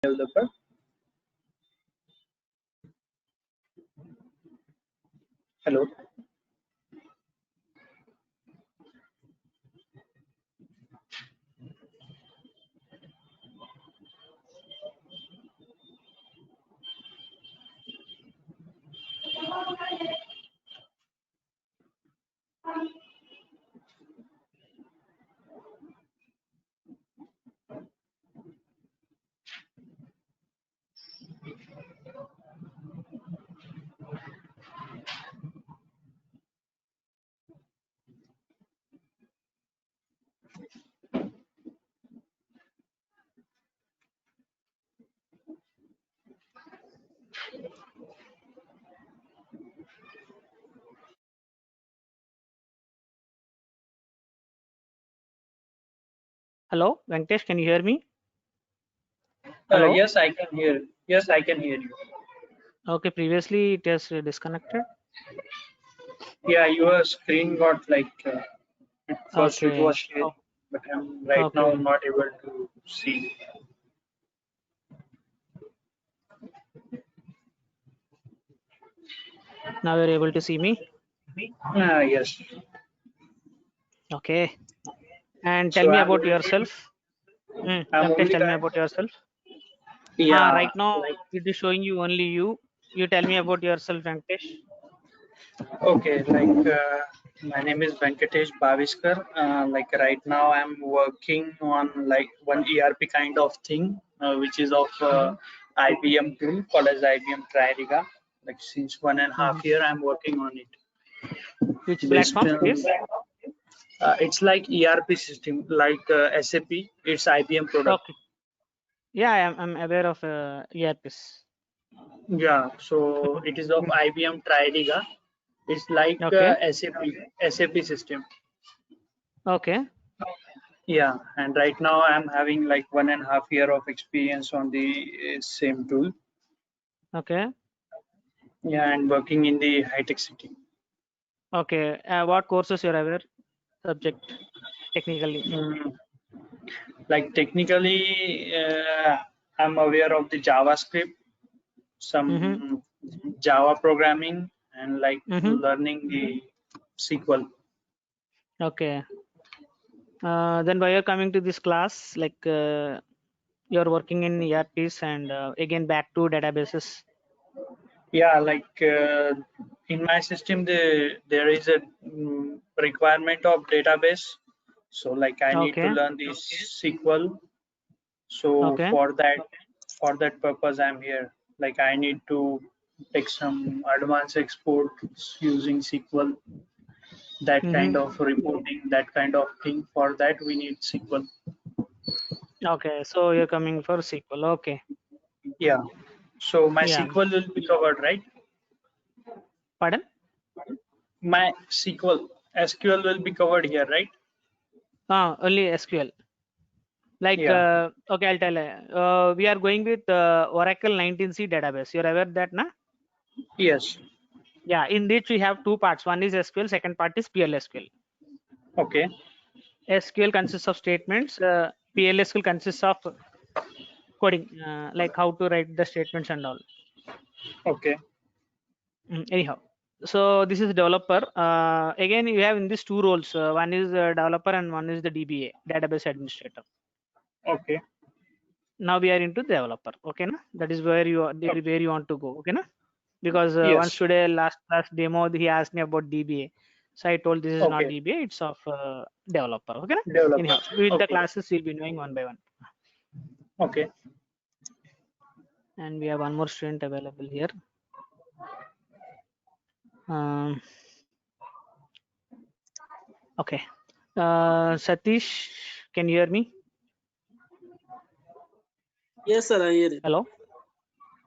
developer. Hello. Hello, Venkatesh, can you hear me? Hello? Yes, I can hear. Yes, I can hear you. Okay, previously it has disconnected. Yeah, your screen got like at first it was Okay. sharing, but I'm right now Okay. not able to see. Now you're able to see me? Yes. Okay. And tell So me I'm about only yourself. I'm Venkatesh, only tell me kind about yourself. yeah Right now like it is showing you only you. You tell me about yourself, Venkatesh. okay my name is Venkatesh Baviskar. Like right now I'm working on like one ERP kind of thing, which is of Mm-hmm. IBM tool called as IBM Tririga. Like since 1.5 Mm-hmm. year I'm working on it. Which Based platform it is? it's like ERP system, like SAP. It's IBM product. Okay. Yeah, I'm aware of ERPs. Yeah, so it is of Mhm. IBM Tridiga. It's like Okay. SAP system. Okay. Yeah, and right now I'm having like 1.5 year of experience on the same tool. Okay. Yeah, and working in the high tech city. Okay. What courses you're aware? Subject technically. Mm, like technically, I'm aware of the JavaScript, Mm-hmm. some Java programming, and like Mm-hmm. learning the SQL. Okay. Then why you're coming to this class? Like you're working in ERPs and again back to databases. Yeah, like in my system, there is a requirement of database. So like I need to Okay. learn this SQL. So Okay. for that purpose, I'm here. Like I need to take some advanced exports using SQL, that Mm-hmm. kind of reporting, that kind of thing. For that, we need SQL. Okay. So you're coming for SQL. Okay. Yeah. So my Yeah. SQL will be covered, right? Pardon? My SQL will be covered here, right? Only SQL. Like Yeah. okay, I'll tell. We are going with Oracle 19c database. You're aware that, na? Yes. Yeah. In which we have two parts. One is SQL. Second part is PLSQL. Okay. SQL consists of statements. PLSQL consists of coding, like how to write the statements and all. Okay. Anyhow, so this is developer. Again, you have in these two roles. One is developer and one is the DBA, database administrator. Okay. Now we are into developer. Okay, na? That is where you are, Okay. where you want to go. Okay, na? Because once Yes. today last class demo he asked me about DBA, so I told this is not Okay. DBA, it's of developer. Okay, na? Developer. Anyhow, with the Okay. classes we'll be knowing one by one. Okay. And we have one more student available here. Um, okay. Satish, can you hear me? Yes, sir, I hear it. Hello.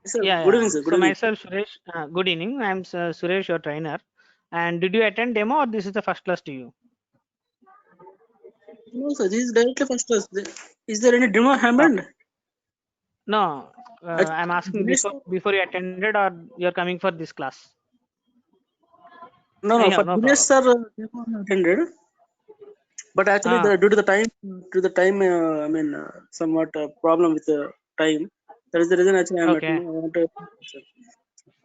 Yes, sir. Yeah, Good yeah. evening, sir. Good So evening. myself, Suresh. Good evening. I'm Suresh, your trainer. And did you attend demo or this is the first class to you? No, sir, this is directly first class. Is there any demo Okay. happened? No, I, I'm asking Dinesh, before you attended or you're coming for this class. no, Anyhow, for no Dinesh, problem. sir, demo attended. But actually, Ah, due to the time, I mean, somewhat problem with the time. That is the reason actually I Okay. want to sir.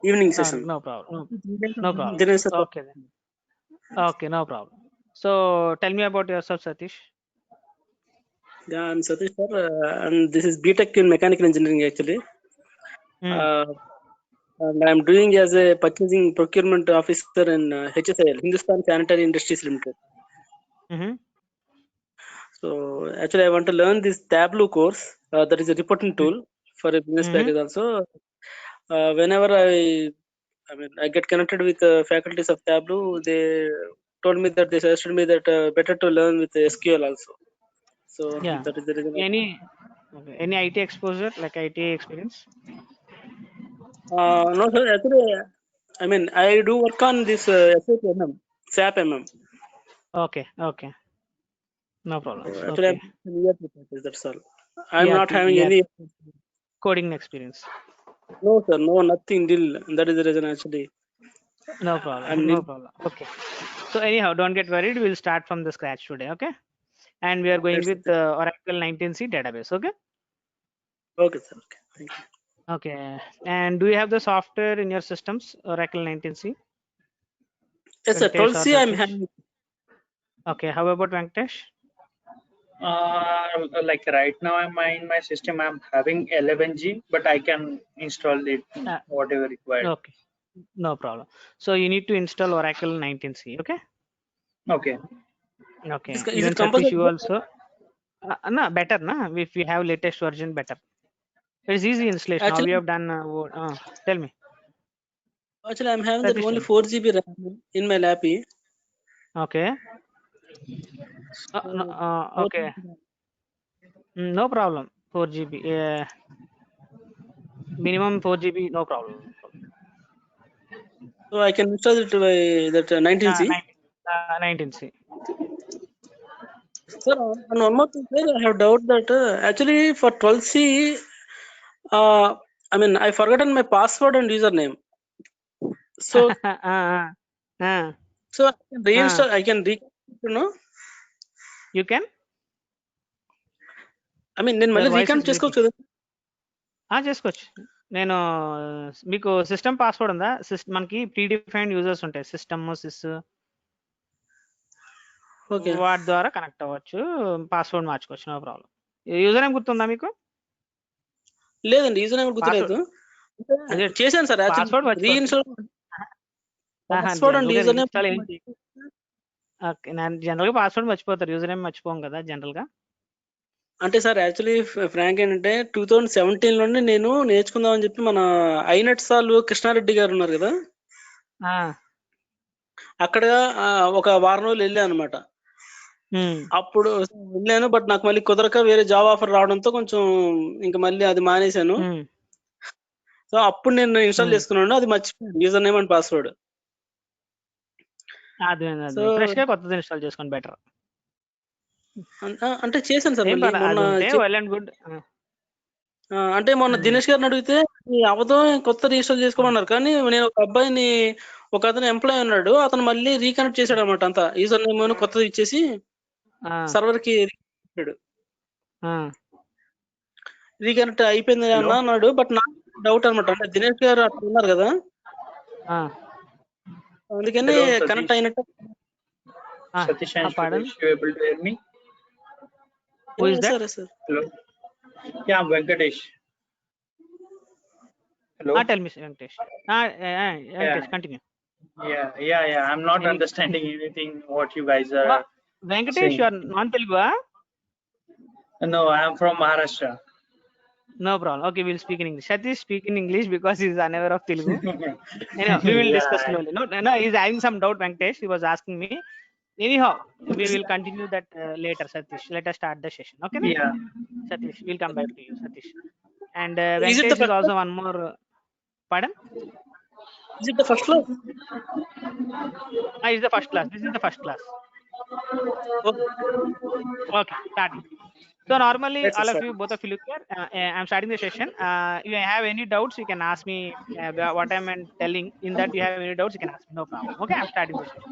Evening session. No problem. No problem. Then sir, Okay then. Okay, no problem. So tell me about yourself, Satish. yeah, I'm Satish sir, and this is BTech in mechanical engineering actually. Hmm. And I'm doing as a purchasing procurement officer in HSIL, Hindustan Sanitary Industries Limited. Mm-hmm. So actually, I want to learn this Tableau course. That is a reporting tool for a business Mm-hmm. package also. Whenever I get connected with faculties of Tableau, they told me that they suggested me that better to learn with SQL also. So Yeah. that is the reason. Any IT exposure, like IT experience? No, sir. Actually, I mean, I do work on this SAP MM, SAP MM. Okay. Okay. No problem. So actually, Okay. I'm ERP practice, that's all. I'm not ERP, having ERP any. coding experience. No, sir. No, nothing. Deal. That is the reason actually. No problem. I'm No nil. problem. Okay. So anyhow, don't get worried. We'll start from the scratch today. Okay. And we are going That's with it. Oracle 19C database. Okay. Okay, sir. Okay. Thank you. Okay. And do you have the software in your systems, Oracle 19C? Yes, sir. Venkatesh or 12C, I'm Satish? having. Okay. How about Venkatesh? Like right now, in my system, I'm having 11G, but I can install it Uh, whatever required. okay. No problem. So you need to install Oracle 19C. Okay. Okay. Okay. Is Even it Satish, compulsory? you also. No, better, na? If you have latest version, better. It's easy installation. How Actually, you have done? Tell me, I'm having that Satish. only Tell me. 4 GB RAM in my lappy. Okay. No, So 4 okay. GB RAM. No problem. 4 GB. Minimum 4 GB. No problem. So I can install it by that 19C. 19C. Sir, and one more thing, sir. I have doubt that actually for 12C, I mean, I forgotten my password and username. So, so I can reinstall. I can you know. You can. I mean, నేను Your మళ్ళీ voice is reconnect breaking. చేసుకోవచ్చు కదా. చేసుకోవచ్చు. నేను మీకు system password ఉందా? మనకి pre defined users ఉంటాయి, సిస్టమ్ సిస్, ఓకే. వాటి ద్వారా కనెక్ట్ అవ్వచ్చు, పాస్వర్డ్ మార్చుకోవచ్చు. No problem. యూజర్ నేమ్ గుర్తుందా మీకు? లేదండి, యూజర్ గుర్తులేదు. చేశాను sir. Password reinstall password and user name. నేను జనరల్ గా పాస్వర్డ్ మర్చిపోతారు, యూజర్ నేమ్ మర్చిపోం కదా జనరల్ గా. అంటే సార్ యాక్చువల్లీ ఫ్రాంక్ ఏంటంటే 2017 లోనే నేను నేర్చుకుందామని చెప్పి మన ఐనట్ సాల్ కృష్ణారెడ్డి గారు ఉన్నారు కదా, అక్కడ ఒక వారం రోజులు వెళ్ళాను అనమాట. అప్పుడు వెళ్ళాను, బట్ నాకు మళ్ళీ కుదరక వేరే జాబ్ ఆఫర్ రావడంతో కొంచెం ఇంకా మళ్ళీ అది మానేశాను. సో అప్పుడు నేను ఇన్స్టాల్ చేసుకున్నాను, అది మర్చిపోయాను user name and password. So fresh గా కొత్తది ఇన్స్టాల్ చేసుకోండి, బెటర్. అంటే చేశాను సార్ మొన్న. అంటే మొన్న దినేష్ గారిని అడిగితే అవదో కొత్త రీఇన్స్టాల్ చేసుకోమన్నారు. కానీ నేను ఒక అబ్బాయిని, ఒక అతను ఎంప్లాయ్ ఉన్నాడు, అతను మళ్ళీ రీకనెక్ట్ చేశాడు అనమాట. అంతా యూజర్ నేమ్ కొత్తది ఇచ్చేసి సర్వర్ కి రీకనెక్ట్ అయిపోయింది అన్నాడు. బట్ నాకు డౌట్ అనమాట, అంటే దినేష్ గారు అట్లా ఉన్నారు కదా, అందుకని కనెక్ట్ అయినట్టు. Satish and Satish, you able to hear me? Who is that? Sir. Hello. Yeah, Venkatesh. Hello. Tell me, Venkatesh. Venkatesh, continue. Yeah. I'm not understanding anything what you guys are Venkatesh, saying. you are non-Telugu? No, I am from Maharashtra. No problem. Okay, we'll speak in English. Satish speak in English because he is unaware of Telugu. Anyhow, we will discuss slowly. No, he's having some doubt, Venkatesh. He was asking me. Anyhow, we will continue that later, Satish. Let us start the session. Okay? Yeah. Satish, we'll come back to you, Satish. And Venkatesh is also one more. Pardon? Is it the first class? It's the first class. This is the first class. Okay, starting. So normally, all of you, both of you look here. I'm starting the session. If you have any doubts, you can ask me what I'm telling. In that, you have any doubts, you can ask me. No problem. Okay, I'm starting the session.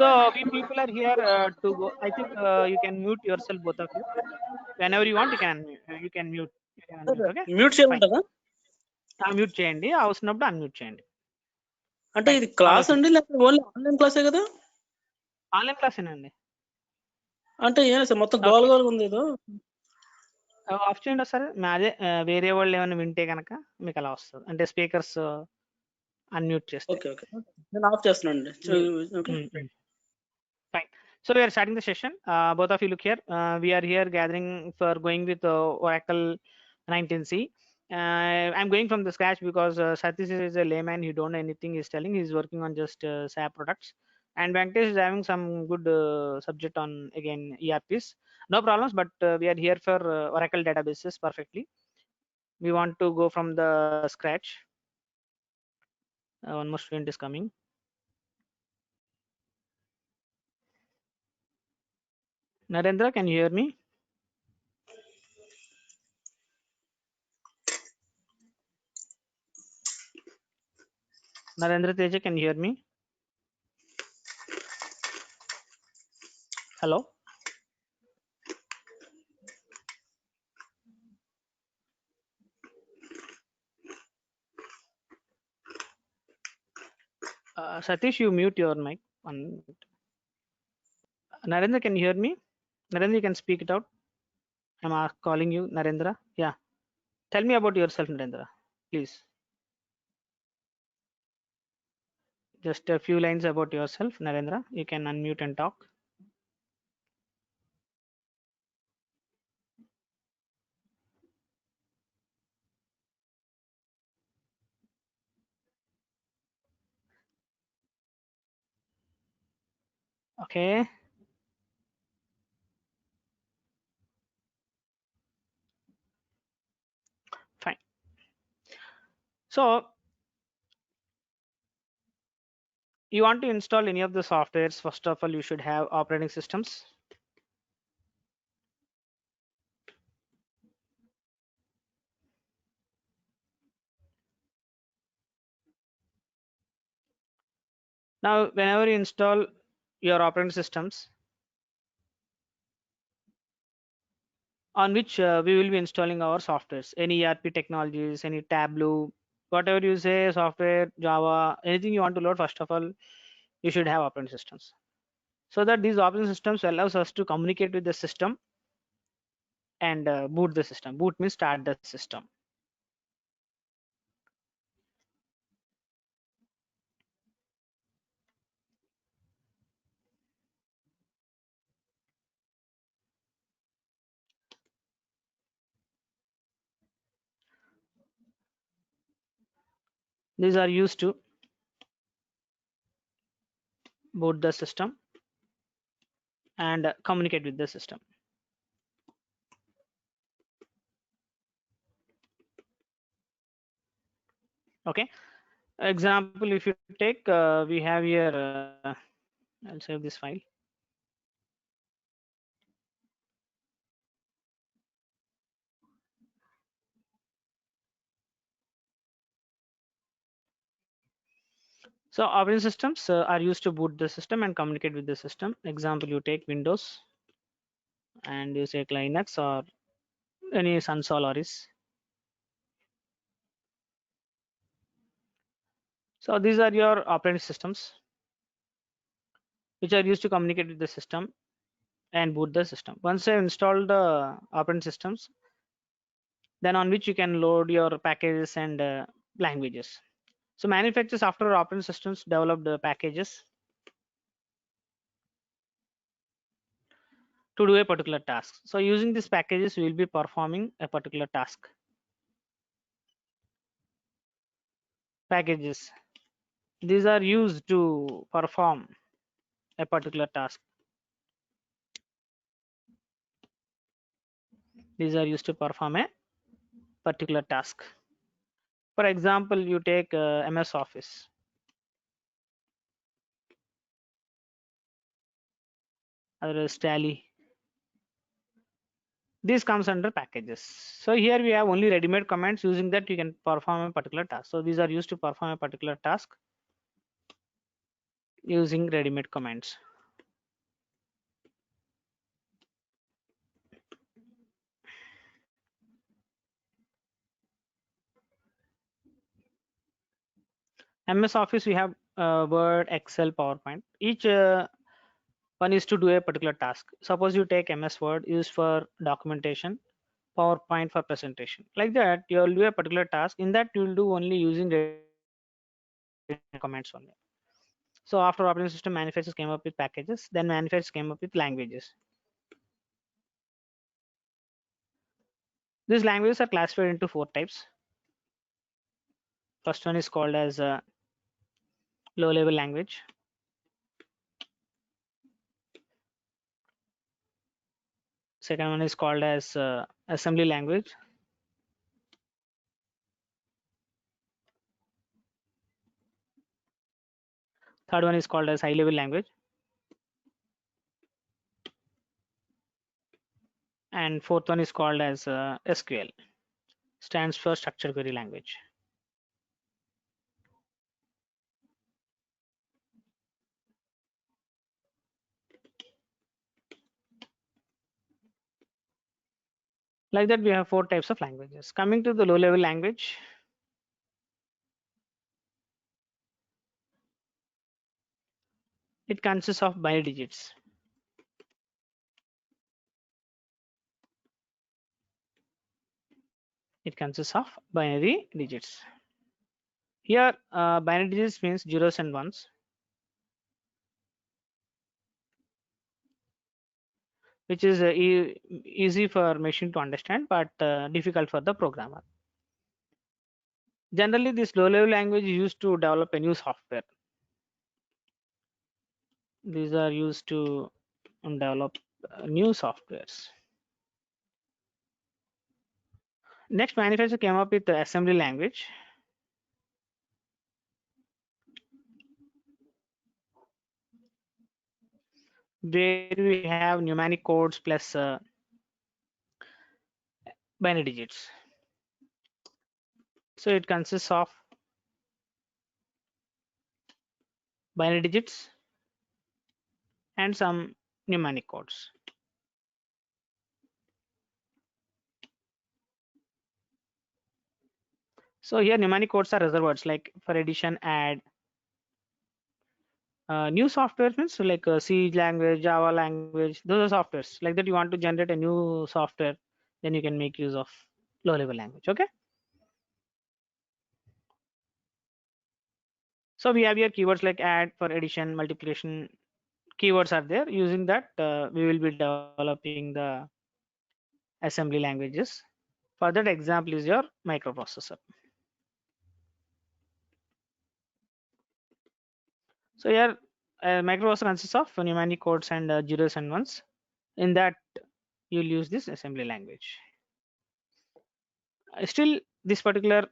So we people are here to go. I think you can mute yourself, both of you. Whenever you want, you can mute. Okay mute చేయమంటారా? Mute చేయండి, అవసరమైనప్పుడు unmute చేయండి. అంటే ఇది class అండి లేకపోతే only online క్లాసే కదా? ఆన్లైన్ క్లాసేనండి. అంటే ఏం సార్ మొత్తం గోల గోలగా ఉంది ఏదో. ఆఫ్ చేయండి ఒకసారి. అదే వేరే వాళ్ళు ఏమైనా వింటే కనుక మీకు అలా వస్తుంది, అంటే స్పీకర్స్ అన్మ్యూట్ చేస్తే. ఓకే ఓకే నేను ఆఫ్ చేస్తున్నానండి. Okay fine. So we are starting the session. Both of you look here. We are here gathering for going with Oracle 19c. I'm going from the scratch because Satish is a layman. He don't know anything he's telling. He's working on just SAP products, and Venkatesh is having some good subject on again ERPs. No problems, but we are here for Oracle databases perfectly. We want to go from the scratch. One more student is coming. Narendra, can you hear me? Narendra Teja, can you hear me? Hello? Satish, you mute your mic. Narendra, can you hear me? Narendra, you can speak it out. I'm calling you, Narendra. Yeah. Tell me about yourself, Narendra, please. Just a few lines about yourself, Narendra. You can unmute and talk. Okay. Fine. So you want to install any of the softwares. First of all, you should have operating systems. Now, whenever you install your operating systems, on which we will be installing our softwares, any ERP technologies, any Tableau, whatever you say, software, Java, anything you want to load, first of all, you should have operating systems. So that these operating systems allows us to communicate with the system and boot the system. Boot means start the system. These are used to boot the system and communicate with the system. Okay. Example, if you take, we have here, I'll save this file. So operating systems are used to boot the system and communicate with the system. Example, you take Windows and you take Linux or any Sun Solaris. So these are your operating systems which are used to communicate with the system and boot the system. Once you install the operating systems, then on which you can load your packages and languages. So manufacturers after operating systems develop the packages to do a particular task. So using these packages, we will be performing a particular task. Packages. These are used to perform a particular task. These are used to perform a particular task. For example, you take MS Office. Otherwise, Tally. This comes under packages. So here we have only ready-made commands. Using that, you can perform a particular task. So these are used to perform a particular task using ready-made commands. MS Office, we have Word, Excel, PowerPoint. Each one is to do a particular task. Suppose you take MS Word used for documentation, PowerPoint for presentation. Like that, you will do a particular task. In that, you will do only using the comments only. So after operating system, manufacturers came up with packages. Then manufacturers came up with languages. These languages are classified into 4 types. First one is called as low-level language. Second one is called as assembly language. Third one is called as high-level language. And fourth one is called as SQL, stands for structured query language. Like that, we have 4 types of languages. Coming to the low-level language, it consists of binary digits. It consists of binary digits. Here, binary digits means zeros and ones, which is easy for machine to understand, but difficult for the programmer. Generally, this low-level language is used to develop a new software. These are used to develop new softwares. Next, manufacturer came up with the assembly language. Where we have numeric codes plus binary digits. So it consists of binary digits and some mnemonic codes. So here mnemonic codes are reserved words like for addition, add. New software means so like C language, Java language, those are softwares. Like that you want to generate a new software, then you can make use of low level language, okay? So we have here keywords like add, for addition, multiplication, keywords are there. Using that, we will be developing the assembly languages. For that example is your microprocessor. So here microprocessor consists of mnemonic codes and zeros and ones. In that you'll use this assembly language. Still this particular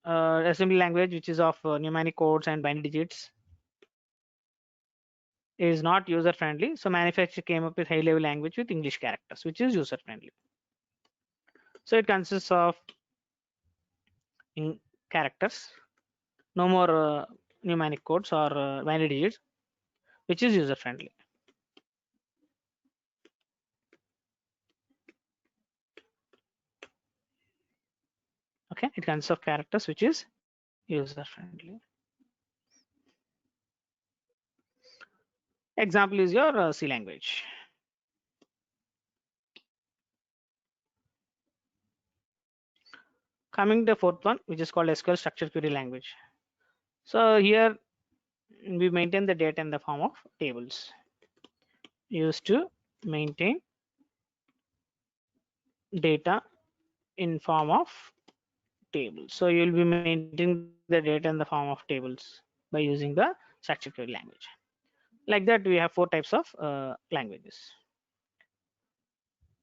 assembly language, which is of mnemonic codes and binary digits, is not user friendly. So manufacturer came up with high level language with English characters, which is user friendly. So it consists of in characters, no more mnemonic codes or binary digits, which is user friendly. Okay, it consists of characters, which is user friendly. Example is your C language. Coming to the fourth one, which is called SQL structured query language. So here we maintain the data in the form of tables, used to maintain data in form of tables. So you will be maintaining the data in the form of tables by using the structured query language. Like that, we have 4 types of languages.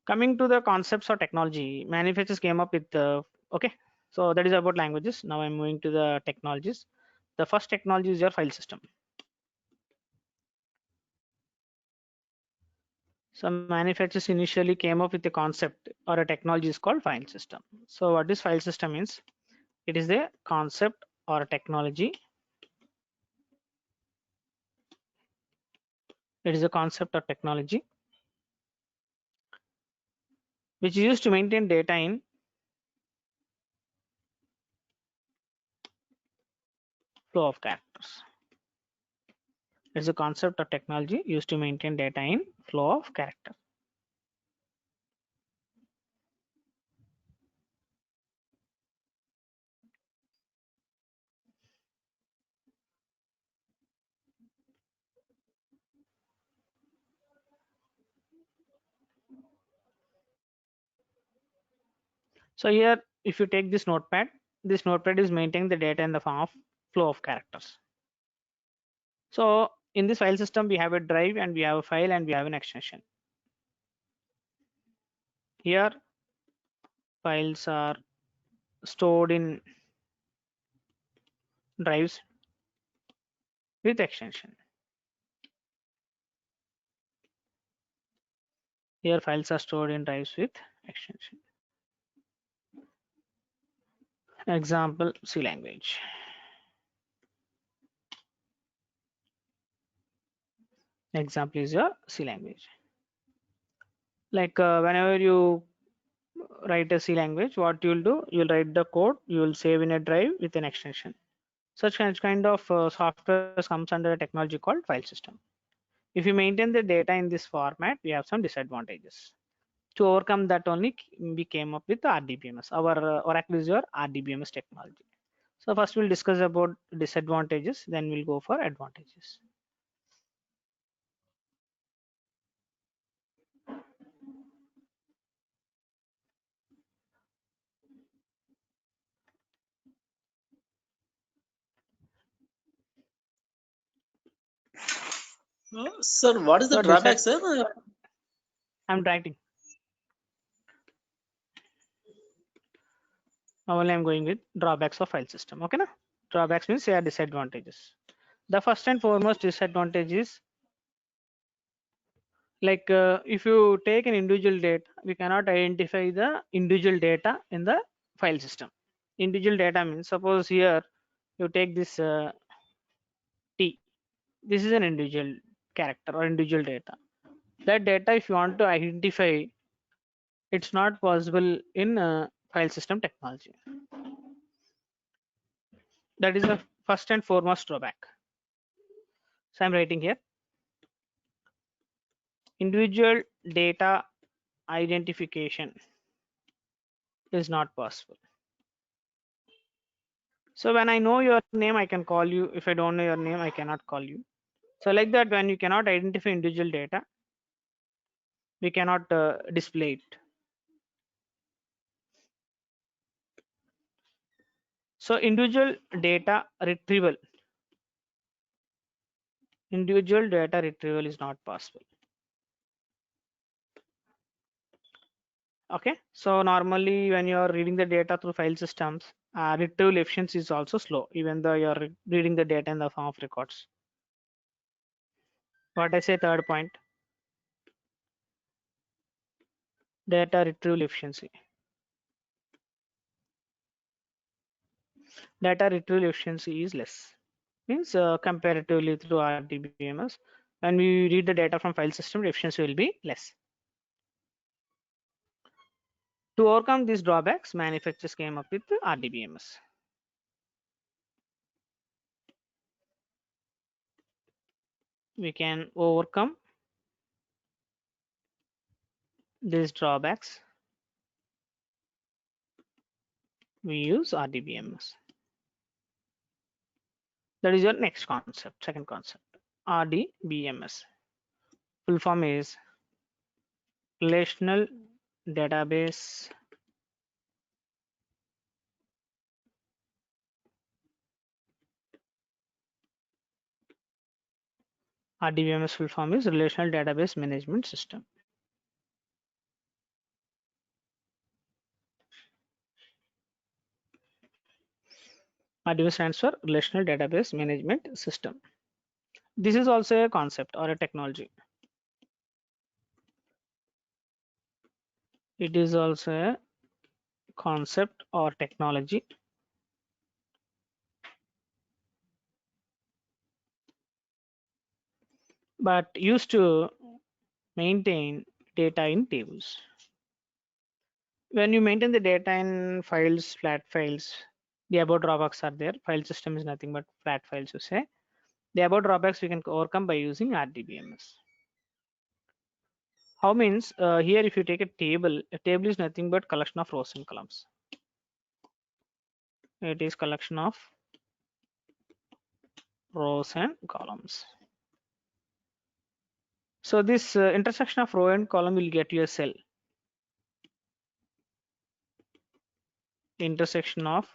Coming to the concepts of technology, manufacturers came up with okay. So that is about languages. Now I'm moving to the technologies. The first technology is your file system. So manufacturers initially came up with a concept or a technology is called file system. So what this file system means? It is a concept or a technology. It is a concept or technology which is used to maintain data in flow of characters. It's a concept of technology used to maintain data in flow of character. So here, if you take this notepad is maintaining the data in the form of flow of characters. So in this file system, we have a drive and we have a file and we have an extension. Here, files are stored in drives with extension. Here, files are stored in drives with extension. Example, C language. Example is your C language. Like whenever you write a C language, what you'll do, you'll write the code, you'll save in a drive with an extension. Such kind of software comes under a technology called file system. If you maintain the data in this format, we have some disadvantages. To overcome that only, we came up with the RDBMS. Our Oracle is your RDBMS technology. So first we'll discuss about disadvantages, then we'll go for advantages. Sir, what is the So drawback, sir? I'm writing. Only I'm going with drawbacks of file system. Okay, na? Drawbacks means they are disadvantages. The first and foremost disadvantage is like if you take an individual data, we cannot identify the individual data in the file system. Individual data means, suppose here you take this T. This is an individual character or individual data. That data, if you want to identify, it's not possible in file system technology. That is the first and foremost drawback. So I'm writing here. Individual data identification is not possible. So when I know your name, I can call you. If I don't know your name, I cannot call you. So like that, when you cannot identify individual data, we cannot display it. So individual data retrieval is not possible. Okay, so normally when you are reading the data through file systems, retrieval efficiency is also slow, even though you are reading the data in the form of records. What I say, third point, data retrieval efficiency. Data retrieval efficiency is less, means comparatively through RDBMS, when we read the data from file system, the efficiency will be less. To overcome these drawbacks, manufacturers came up with RDBMS. We can overcome these drawbacks. We use RDBMS. That is your next concept, second concept, RDBMS. Full form is Relational Database RDBMS full form is Relational Database Management System. RDBMS stands for Relational Database Management System. This is also a concept or a technology. It is also a concept or technology. But used to maintain data in tables. When you maintain the data in files, flat files, The above drawbacks are there. File system is nothing but flat files, you say. The above drawbacks we can overcome by using RDBMS. How means here if you take a table is nothing but collection of rows and columns. It is collection of rows and columns. So this intersection of row and column will get you a cell. Intersection of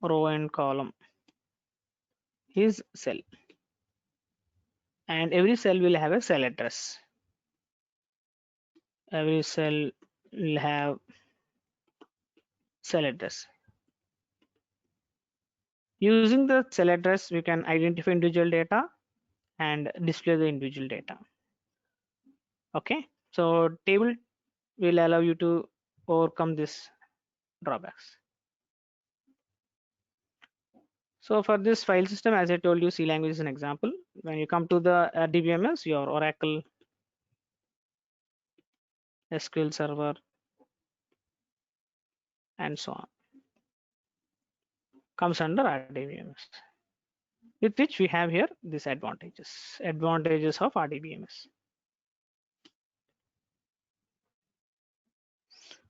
row and column is cell, and every cell will have a cell address. Every cell will have cell address. Using the cell address, we can identify individual data and display the individual data. Okay, so table will allow you to overcome this drawbacks. So for this file system, as I told you, C language is an example. When you come to the DBMS, your Oracle SQL Server and so on comes under RDBMS, with which we have here these advantages of RDBMS.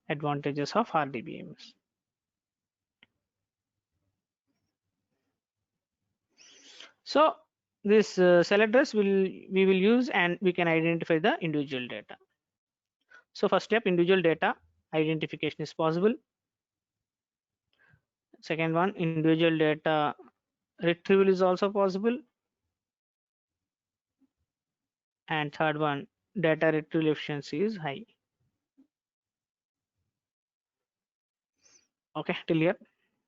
Advantages of RDBMS. So this cell address we will use, and we can identify the individual data. So first step, individual data identification is possible. Second one, individual data retrieval is also possible. And third one, data retrieval efficiency is high. Okay, till here,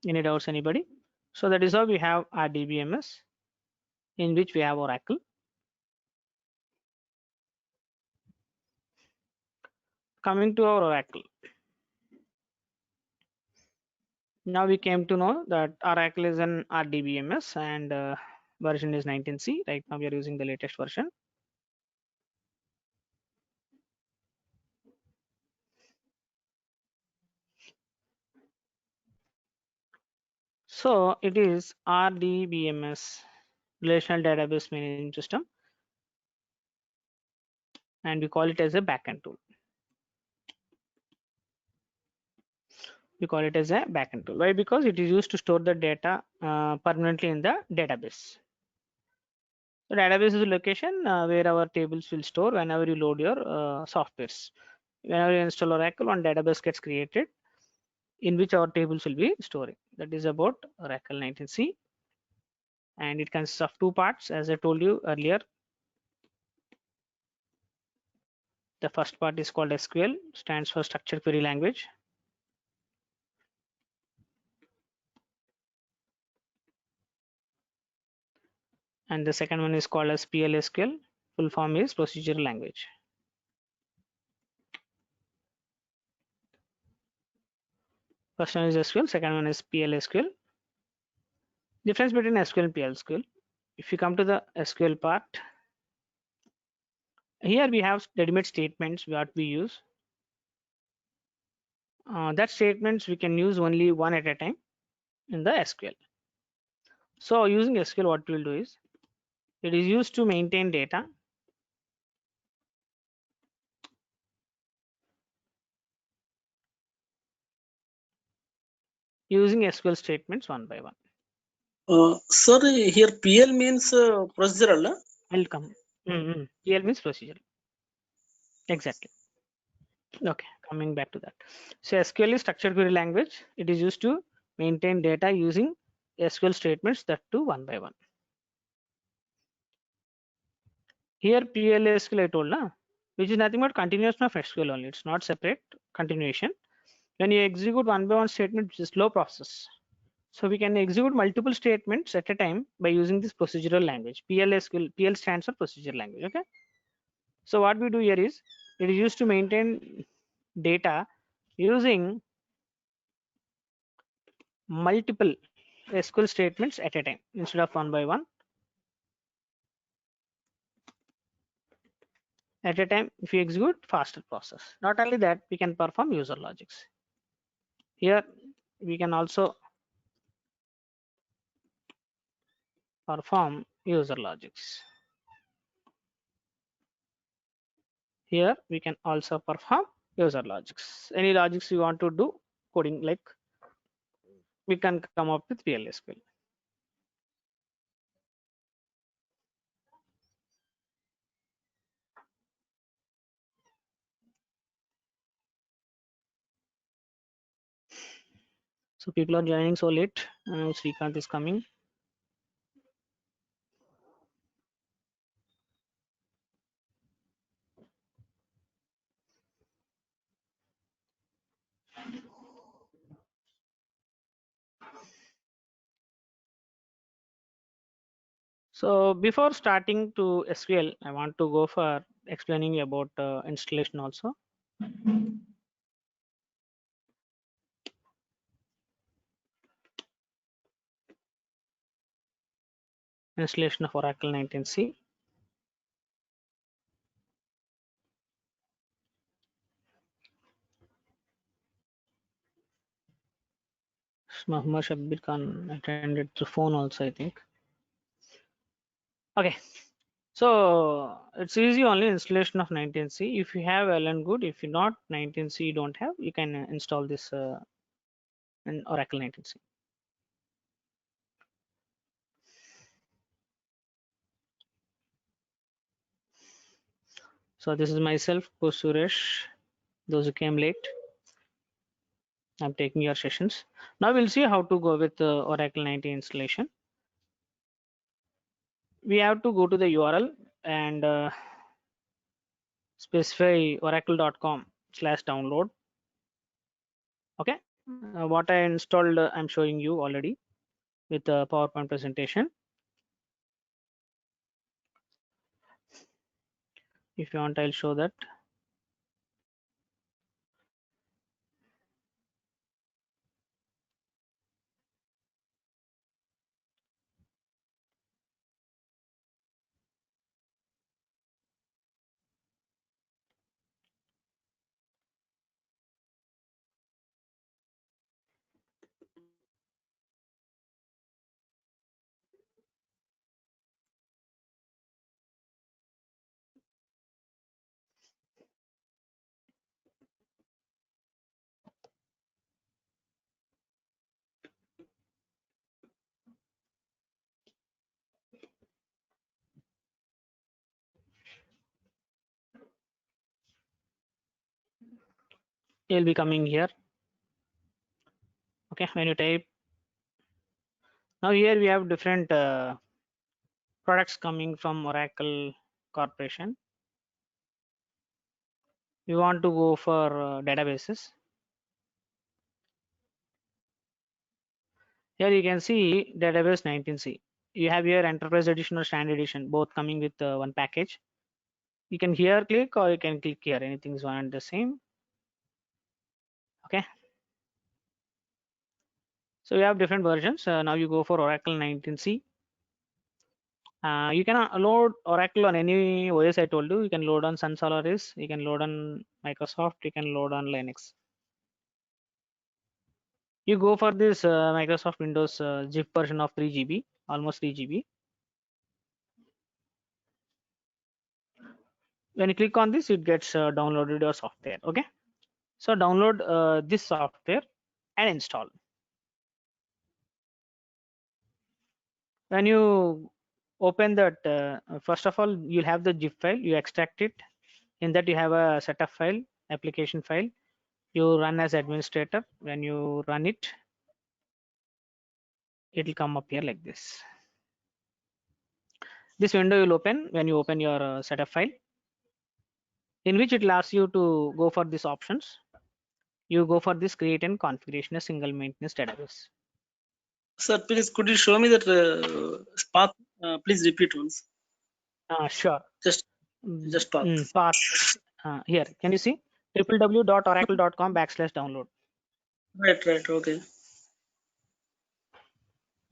any doubts, anybody? So that is how we have RDBMS, in which we have Oracle. Coming to our Oracle. Now we came to know that Oracle is an RDBMS, and version is 19C. Right now we are using the latest version. So it is RDBMS, Relational Database Management System, and we call it as a backend tool. We call it as a backend tool. Why? Because it is used to store the data permanently in the database. The database is a location where our tables will store whenever you load your softwares. Whenever you install Oracle, one database gets created in which our tables will be storing. That is about Oracle 19C, and it consists of two parts, as I told you earlier. The first part is called SQL, stands for Structured Query Language. And the second one is called as PLSQL, full form is Procedural Language. First one is SQL, second one is PLSQL. Difference between SQL and PLSQL. If you come to the SQL part, here we have ready-made statements what we use. That statements we can use only one at a time in the SQL. So using SQL, what we'll do is, it is used to maintain data. Using SQL statements one by one. Sorry, here PL means procedural. I'll come. PL means procedural. Exactly. Okay, coming back to that. So SQL is structured query language. It is used to maintain data using SQL statements, that too one by one. Here PLSQL I told, which is nothing but continuation of SQL only. It's not separate continuation. When you execute one by one statement, which is slow process. So we can execute multiple statements at a time by using this procedural language. PLSQL, PL stands for procedural language. Okay. So what we do here is, it is used to maintain data using multiple SQL statements at a time instead of one by one. At a time, if you execute, faster process. Not only that, we can perform user logics. Here we can also perform user logics. Here we can also perform user logics. Any logics you want to do coding, like we can come up with PLSQL. So people are joining so late. Srikanth is coming. So before starting to SQL, I want to go for explaining about installation also. Installation of Oracle 19c. Muhammad Shabbir Khan attended through phone also, I think. Okay, so it's easy, only installation of 19c. If you have well and good. If you not 19c you don't have, you can install this in Oracle 19c. So this is myself, Post Suresh. Those who came late, I'm taking your sessions. Now we'll see how to go with Oracle 19 installation. We have to go to the URL and specify oracle.com/download. Okay, what I installed, I'm showing you already with the PowerPoint presentation. If you want, I'll show that. You'll be coming here. Okay, when you type, now here we have different products coming from Oracle Corporation. We want to go for databases. Here you can see database 19c. You have here enterprise edition or standard edition, both coming with one package. You can here click or you can click here, anything is one and the same. Okay, so you have different versions. Now you go for Oracle 19c. You can load Oracle on any OS. I told you, you can load on Sun Solaris, you can load on Microsoft, you can load on Linux. You go for this Microsoft Windows zip version of 3 GB, almost 3 GB. When you click on this, it gets downloaded your software. Okay, so download this software and install. When you open that, first of all, you'll have the zip file, you extract it. In that you have a setup file, application file. You run as administrator. When you run it, it will come up here like this. This window will open when you open your setup file, in which it will ask you to go for these options. You go for this create and configuration a single maintenance database. Sir, please could you show me that path? Please repeat once. Sure. Just path. Path. Here, can you see www.oracle.com/download? Right. Okay.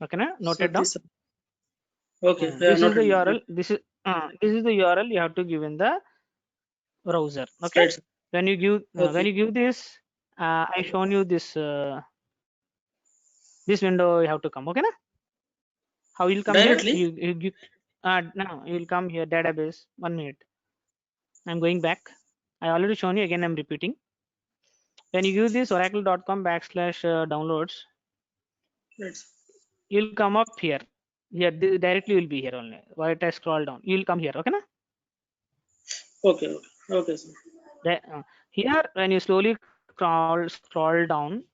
Okay, na? Noted down. Okay. This is the URL. This is the URL you have to give in the browser. Okay. Right. When you give this, I shown you this this window you have to come. Okay, na? How you'll come Directly? here? No, you'll come here, database. 1 minute. I'm going back. I already shown you, again I'm repeating. When you use this oracle.com/downloads, Right. you'll come up here. Here, directly you'll be here only. Why I scroll down? You'll come here, okay? Na? Okay. Okay, sir. Here, when you slowly scroll down,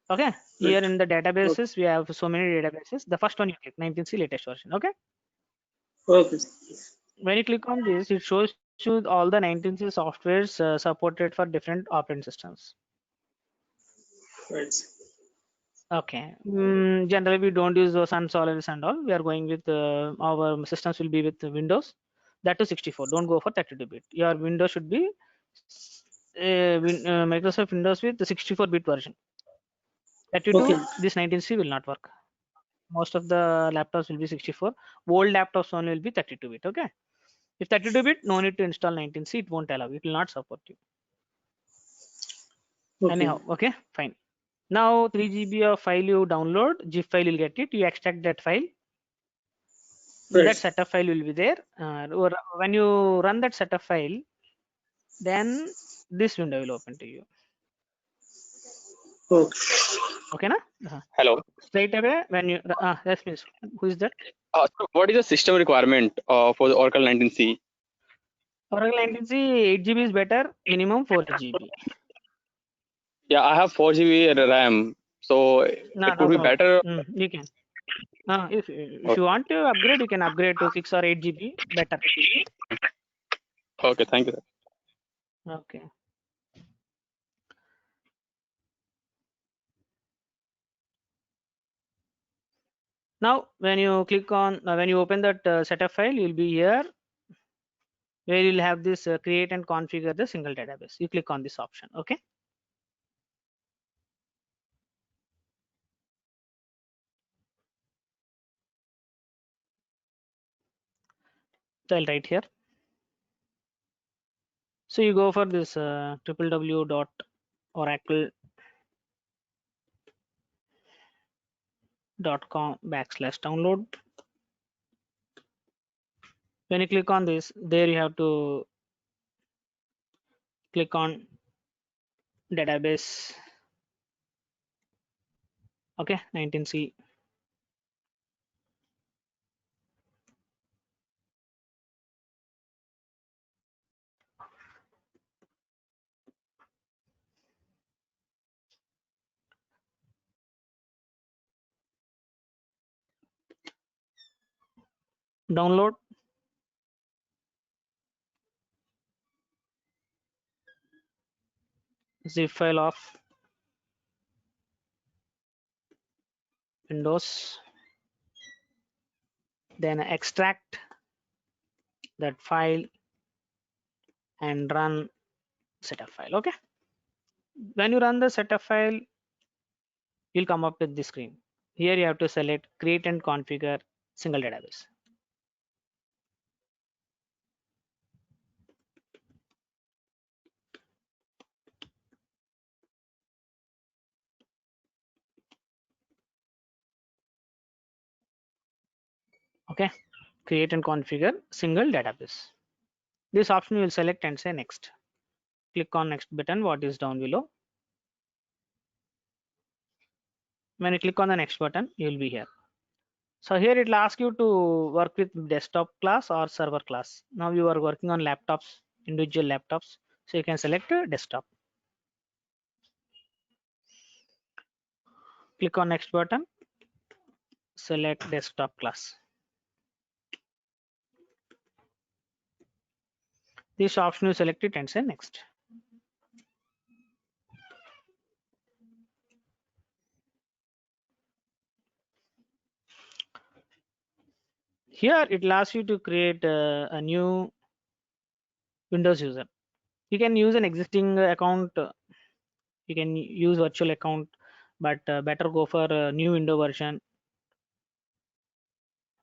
okay? Here Right. in the databases, we have so many databases. The first one you click, 19C latest version, okay? Okay. When you click on this, it shows you all the 19C softwares supported for different operating systems. Right. Okay. Generally, we don't use those Sun Solaris and all. We are going with our systems will be with Windows. That to 64. Don't go for 32-bit. Your Windows should be Microsoft Windows with the 64-bit version. 32, Okay. this 19C will not work. Most of the laptops will be 64. Old laptops only will be 32-bit. Okay. If 32-bit, no need to install 19C. It won't allow. It will not support you. Okay. Anyhow, okay, fine. Now 3 GB of file you download, zip file you'll get it. You extract that file. Right. That setup file will be there. Or when you run that setup file, then this window will open to you. Okay. Okay, na? Hello. Straight away when you yes, please. Who is that? So what is the system requirement for the Oracle 19C? Oracle 19C 8 GB is better. Minimum 4 GB. Yeah, I have 4 GB RAM, so No it would be problem. better. You can. If you want to upgrade, you can upgrade to 6 or 8 GB. Better. Okay, thank you, sir. Okay. Now, when you click on, when you open that setup file, you'll be here where you'll have this create and configure the single database. You click on this option. Okay. So I'll write here. So you go for this www.oracle.com/download. When you click on this, there you have to click on database. Okay, 19C. Download. Zip file of Windows. Then extract that file and run setup file. Okay. When you run the setup file, you'll come up with this screen. Here you have to select create and configure single database. Okay, create and configure single database. This option you will select and say next. Click on next button, what is down below. When you click on the next button, you will be here. So here it will ask you to work with desktop class or server class. Now you are working on laptops, individual laptops. So you can select desktop. Click on next button, select desktop class. This option you select it and say next. Here it allows you to create a new Windows user. You can use an existing account. You can use virtual account, but better go for a new window version.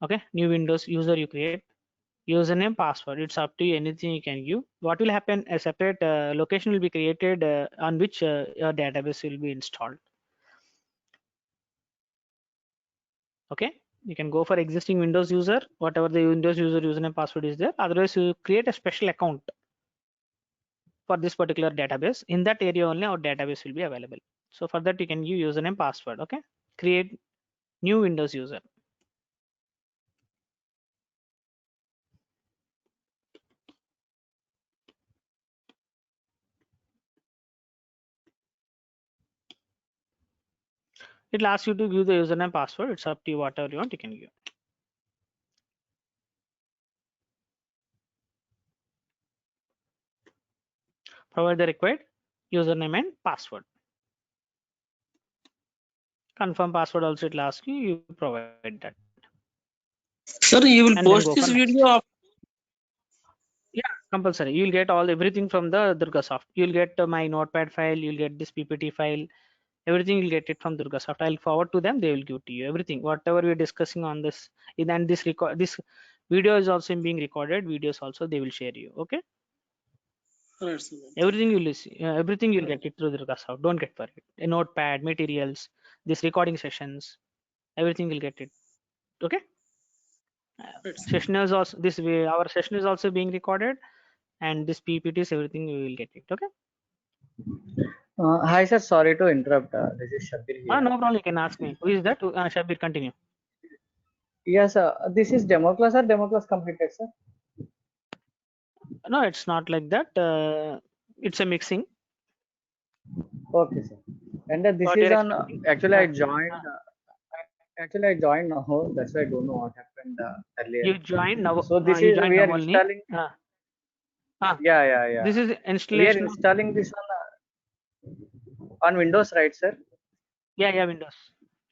Okay, new Windows user you create. Username, password. It's up to you. Anything you can give. What will happen? A separate location will be created on which your database will be installed. Okay. You can go for existing Windows user, whatever the Windows user username password is there. Otherwise, you create a special account for this particular database. In that area only our database will be available. So for that you can use username password. Okay, create new Windows user. It will ask you to give the username password. It's up to you, whatever you want you can give. Provide the required username and password. Confirm password also it will ask you, you provide that. Sir, you will And post then go this for video next. Yeah, compulsory. You'll get all everything from the DurgaSoft. You'll get my notepad file, you'll get this PPT file, everything you'll get it from DurgaSoft. I'll forward to them, they will give to you everything, whatever we're discussing on this. And this video is also being recorded, videos also they will share you. Okay, Right, sir. everything you'll see, everything you'll get it through DurgaSoft. Don't get worried. A notepad, materials, this recording sessions, everything you'll get it. Okay. Right, sir. Session is also this way, our session is also being recorded, and this PPTs, everything you will get it. Okay. Hi sir, sorry to interrupt. This is Shabir here. No problem. You can ask me. Who is that? Shabir, continue. Yes, sir. This is demo class or demo class completed, sir? No, it's not like that. It's a mixing. Okay, sir. And this What is you're on. expecting? Actually, I joined. Actually, I joined now. That's why I don't know what happened earlier. You joined now. So this You is joined we are now only. installing. Yeah. This is We are installation. installing this on Windows, right, sir? Yeah, Windows.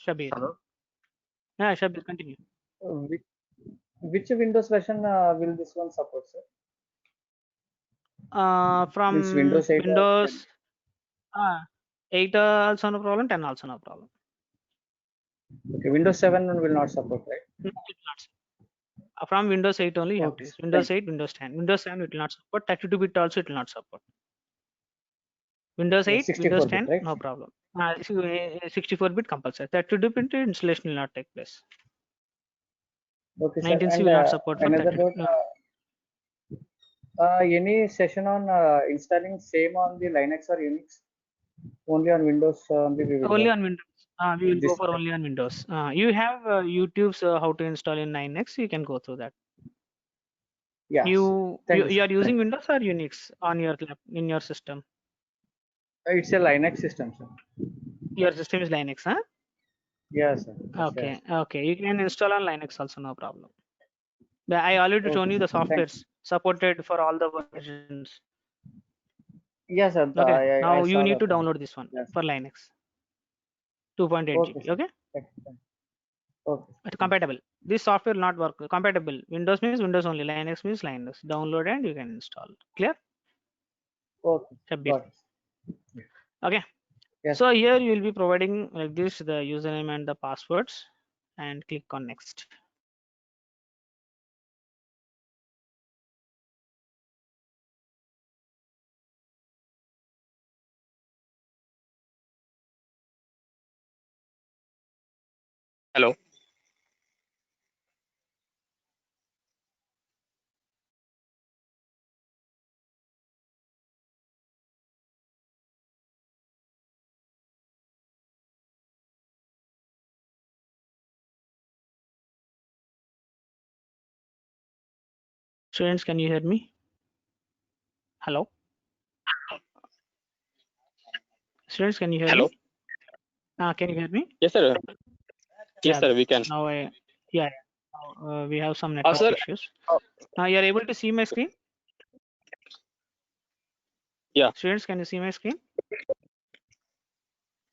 Shabir. Hello. Yeah, Shabir, continue. Which Windows version will this one support, sir? From Means Windows 8. Windows 8 also no problem, 10 also no problem. Okay, Windows 7 will not support, right? No, it will not. From Windows 8 only you have to use. Windows 8, Windows 10. Windows 7 it will not support. 32-bit also it will not support. Windows 8, Windows 10, right? no problem. 64-bit compulsory. 32-bit installation will not take place. Okay, sir. 19C And will not support for another 32. note, any session on installing same on the Linux or Unix? Only on Windows only we will Only work. on Windows. We will go for only on Windows. You have YouTube's how to install in 9x. You can go through that. Yes. You Thank you, are sir. using Windows or Unix on your in your system? It's a Linux system, sir. Your system is Linux, huh? Yes, sir. Okay, okay. You can install on Linux also, no problem. But I already shown you the softwares supported for all the versions. Yes, sir. Okay. Now I you saw need to that. download this one for Linux. 2.8 GB. Okay. Okay. It's compatible. This software will not work. Compatible. Windows means Windows only. Linux means Linux. Download and you can install. Clear? Okay. Shabir. Got it. Okay. Yes. So here you will be providing like this the username and the passwords, and click on next. Hello. Students, can you hear me? Hello. Students, can you hear Hello. me? Can you hear me? Yes, sir. Yes, sir. We can. Now we have some network issues. Now you are able to see my screen? Yeah. Students, can you see my screen?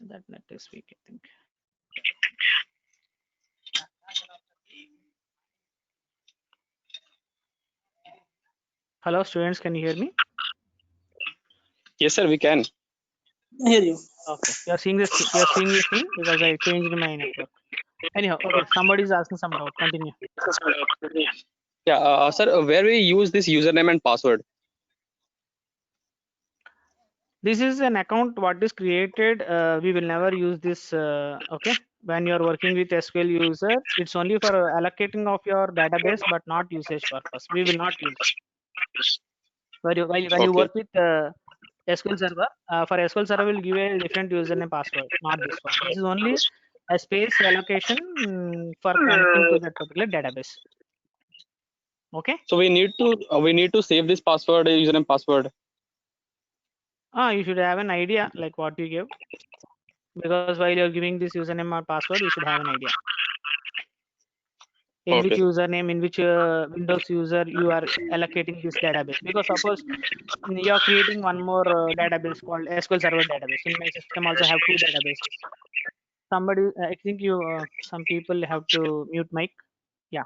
That net is weak, I think. Hello, students, can you hear me? Yes, sir. We can. I hear you. Okay. You are seeing the screen because I changed my network. Anyhow, okay. Somebody is asking some doubt. Continue. Yeah, sir. Where we use this username and password? This is an account what is created. We will never use this. Okay. when you are working with SQL user, it's only for allocating of your database, but not usage purpose. We will not use it. When you work with SQL Server, for SQL Server, will give a different username password, not this one. This is only a space allocation for connecting to that particular database. Okay. So we need to save this password, username password. You should have an idea like what you give, because while you're giving this username or password, you should have an idea in Okay. which username, in which Windows user you are allocating this database. Because suppose you are creating one more database called SQL Server database. In my system also have two databases. Somebody, I think you, some people have to mute mic. Yeah.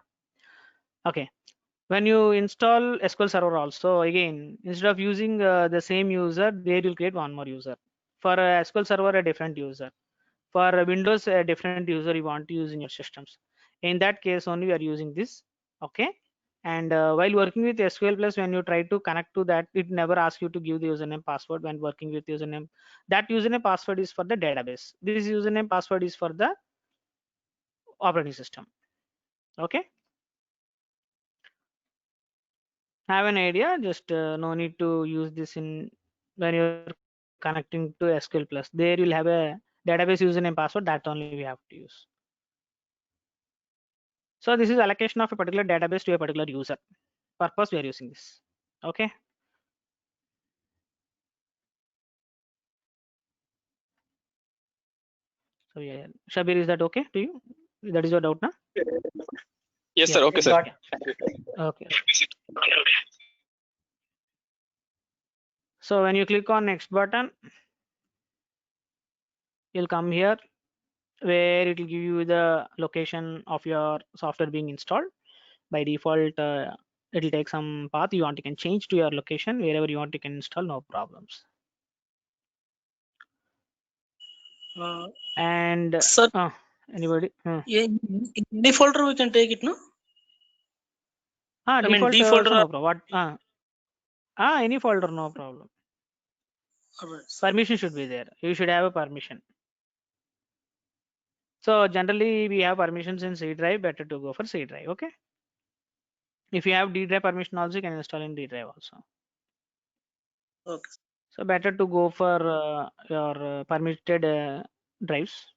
Okay. When you install SQL Server also, again, instead of using the same user, there you'll create one more user. For SQL Server, a different user. For Windows, a different user you want to use in your systems. In that case only we are using this. Okay. And while working with SQL Plus, when you try to connect to that, it never asks you to give the username password when working with username. That username password is for the database. This username password is for the operating system. Okay. Have an idea, just no need to use this in when you're connecting to SQL Plus. There you'll have a database username password, that only we have to use. So this is allocation of a particular database to a particular user. Purpose we are using this. Okay. So yeah, Shabir, is that okay to you? That is your doubt, na? Yes, Yeah. sir. Okay, sir. Got Okay. So when you click on next button, you'll come here where it will give you the location of your software being installed. By default, it will take some path you want, you can change to your location. Wherever you want, you can install, no problems. And Sir, anybody? any folder we can take it, no? Default, D also folder. no problem. What? Any folder, no problem. Alright. Permission should be there. You should have a permission. So generally we have permissions in C drive, better to go for C drive. Okay. If you have D drive permission also, you can install in D drive also. Okay. So better to go for your permitted drives.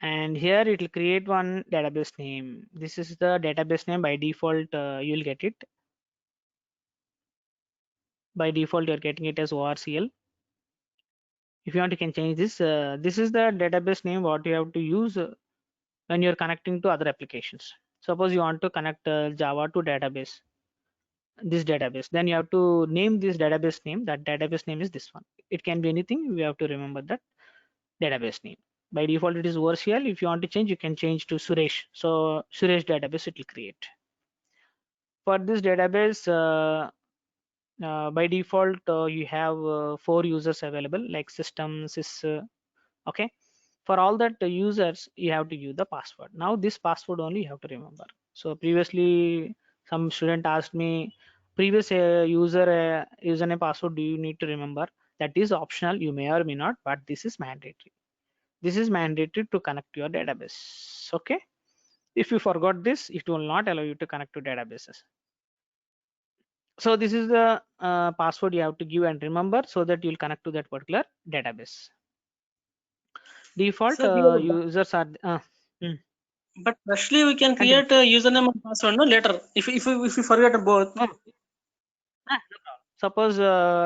And here it will create one database name. This is the database name by default. You'll get it. By default, you're getting it as ORCL. If you want, you can change this. This is the database name what you have to use when you're connecting to other applications. Suppose you want to connect Java to database, this database, then you have to name this database name. That database name is this one. It can be anything. We have to remember that database name. By default, it is ORCL. If you want to change, you can change to Suresh. So Suresh database it will create. For this database, by default, you have 4 users available, like system, sys. Okay. For all that users, you have to use the password. Now this password only you have to remember. So previously, some student asked me, previous username password, do you need to remember? That is optional. You may or may not, but this is mandatory. This is mandatory to connect to your database. Okay. If you forgot this, it will not allow you to connect to databases. So this is the password you have to give and remember, so that you'll connect to that particular database. Default users are But actually we can create a username and password, no, later if we forget both. No problem. Suppose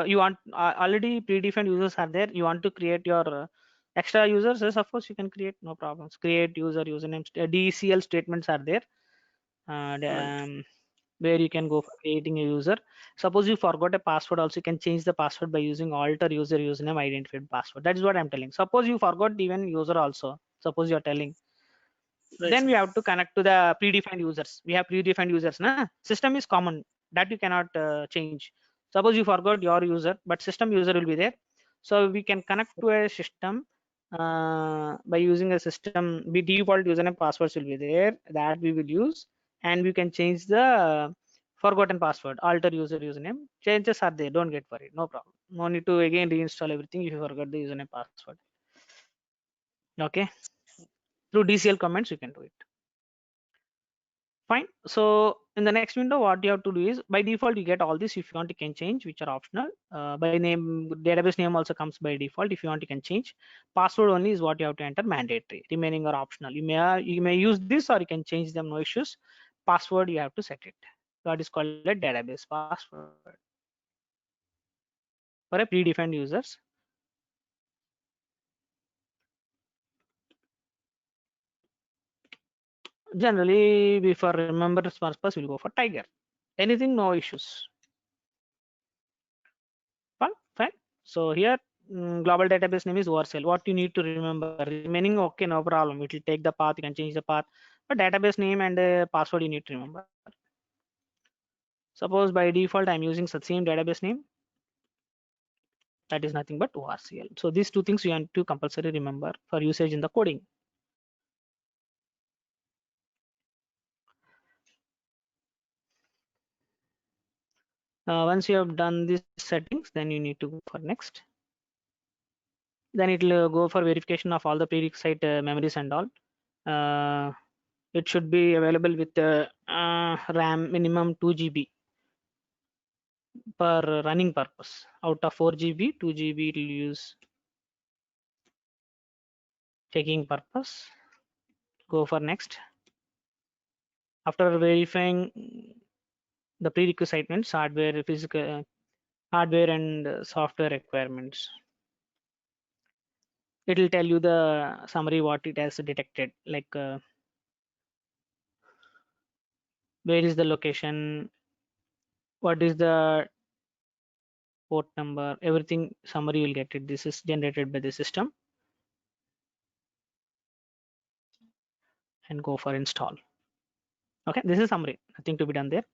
you want already predefined users are there, you want to create your extra users, of course you can create, no problems. Create user, username, DCL statements are there, where you can go for creating a user. Suppose you forgot a password also, you can change the password by using alter user username identified password. That is what I'm telling. Suppose you forgot even user also, suppose you're telling, then we have to connect to the predefined users. We have predefined users. System is common, that you cannot change. Suppose you forgot your user, but system user will be there. So we can connect to a system by using a system. By default username passwords will be there, that we will use, and we can change the forgotten password, alter user username. Changes are there, don't get worried, no problem. No need to again reinstall everything if you forgot the username password. Okay. through DCL comments you can do it. Fine. So in the next window, what you have to do is by default you get all this. If you want, you can change, which are optional. By name, database name also comes by default. If you want, you can change. Password only is what you have to enter, mandatory. Remaining are optional. You may use this or you can change them, no issues. Password you have to set it. That is called a database password for a predefined users. Generally, for remembrance purpose, we'll go for Tiger. Anything, no issues. Fine. So here, global database name is Vercel. What you need to remember, remaining okay, no problem. It will take the path. You can change the path, but database name and password you need to remember. Suppose by default I'm using the same database name. That is nothing but ORCL. So these two things you have to compulsory remember for usage in the coding. Once you have done these settings, then you need to go for next. Then it will go for verification of all the prerequisite memories and all. It should be available with RAM minimum 2 GB per running purpose. Out of 4 GB, 2 GB it will use checking purpose. Go for next. After verifying the prerequisites, hardware, physical, hardware and software requirements, it will tell you the summary what it has detected, like where is the location, what is the port number, everything summary will get it. This is generated by the system. And go for install. Okay, this is summary, nothing to be done there.